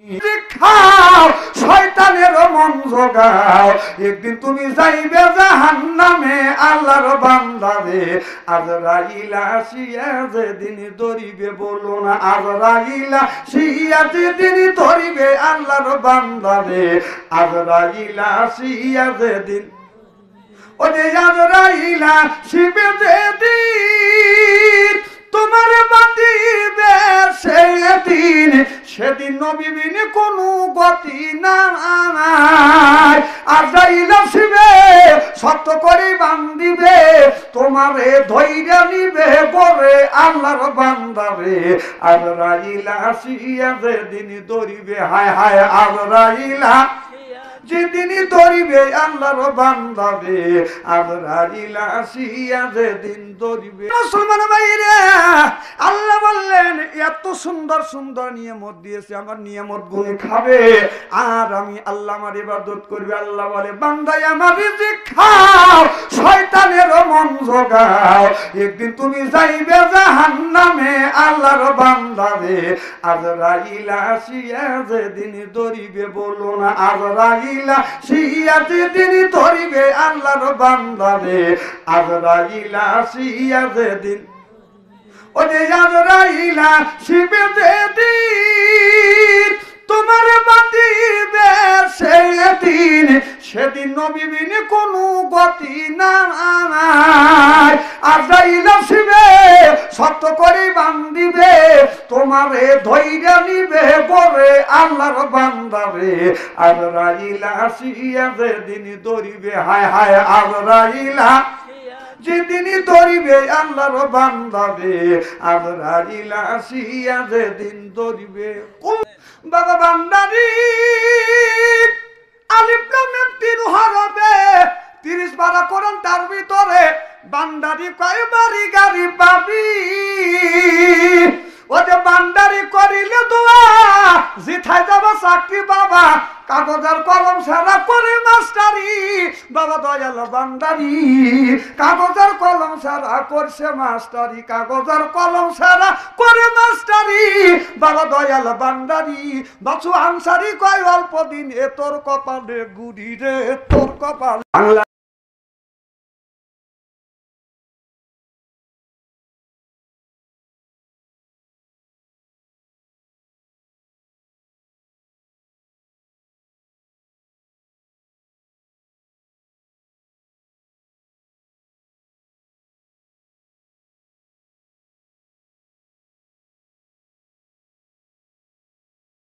খাও শয়তানের মন জোগাও, একদিন তুমি যাইবে জাহান্নামে আল্লাহর বান্দারে। আজরাইল আসিয়া যেদিন ধরিবে, বলো না আজরাইল আসিয়া যেদিন ধরিবে আল্লাহর বান্দারে। আজরাইল আসিয়া যেদিন, ও যে আজরাইল আসিবে যেদিন তোমার বাঁধিবে সেদিন, সেদিন নবী বিনে কোনো গতি নাই। আজরাইল আসিবে সত্য করে বান্ধিবে, তোমারে ধৈর্য নিবে বলে আল্লাহর বান্দারে। আজরাইল আসিয়া যেদিন ধরিবে, হায় হায় আজরাইল যেদিন ধরিবে আল্লাহর বান্দারে। আজরাইল আসিয়া যেদিন ধরিবে। মুসলমান ভাইরা, আল্লাহ বললেন এত সুন্দর সুন্দর নিয়ামত দিয়েছে, আমার নিয়ামত গুনে খাবে আর আমি আল্লাহ আমার ইবাদত করবে। আল্লাহ বলে বান্দায় আমার রিজিক খাও শয়তানের মন জোগাও, একদিন তুমি যাইবে জাহান্নামে আল্লাহর বান্দারে। আজরাইল আসিয়া যেদিন ধরিবে, বলো না আজরাইল আসিয়া যেদিন ধরিবে আল্লাহর বান্দারে। আজরাইল আসিয়া যেদিন, ও যে আজরাইল আসিবে যেদিন তোমার বাঁধিবে সেদিন, সেদিন নবী বিনে কোনো গতি নাই। আজরাইল আসিবে সত্য করে বান্ধিবে, তোমারে ধৈর্য নিবে বলে আল্লাহর বান্দারে। আজরাইল আসিয়া যেদিন ধরিবে, হায় হায় আজরাইল যেদিন ধরিবে আল্লাহর বান্দারে। আজরাইল আসিয়া যেদিন ধরিবে, বাবা বান্দারি আলিফ লাম মিম তিন হরফে 30 পারা কোরআন, তার ভিতরে বান্দারি কয়বারই গাড়ি পাবি। ও যে বান্দারি করিলে দোয়া জিথায় যাবা চাকরি বাবা, কাগজের কলম সারা করে মাস্টারি। বাবা দয়াল বান্দারি কাগজের কলম সারা করছে মাস্টারি, কাগজের কলম সারা করে মাস্টারি। বাবা দয়াল বান্দারি বাছু আনসারি কয় অল্প দিন এ তোর কপালে গুড়ি রে তোর কপাল।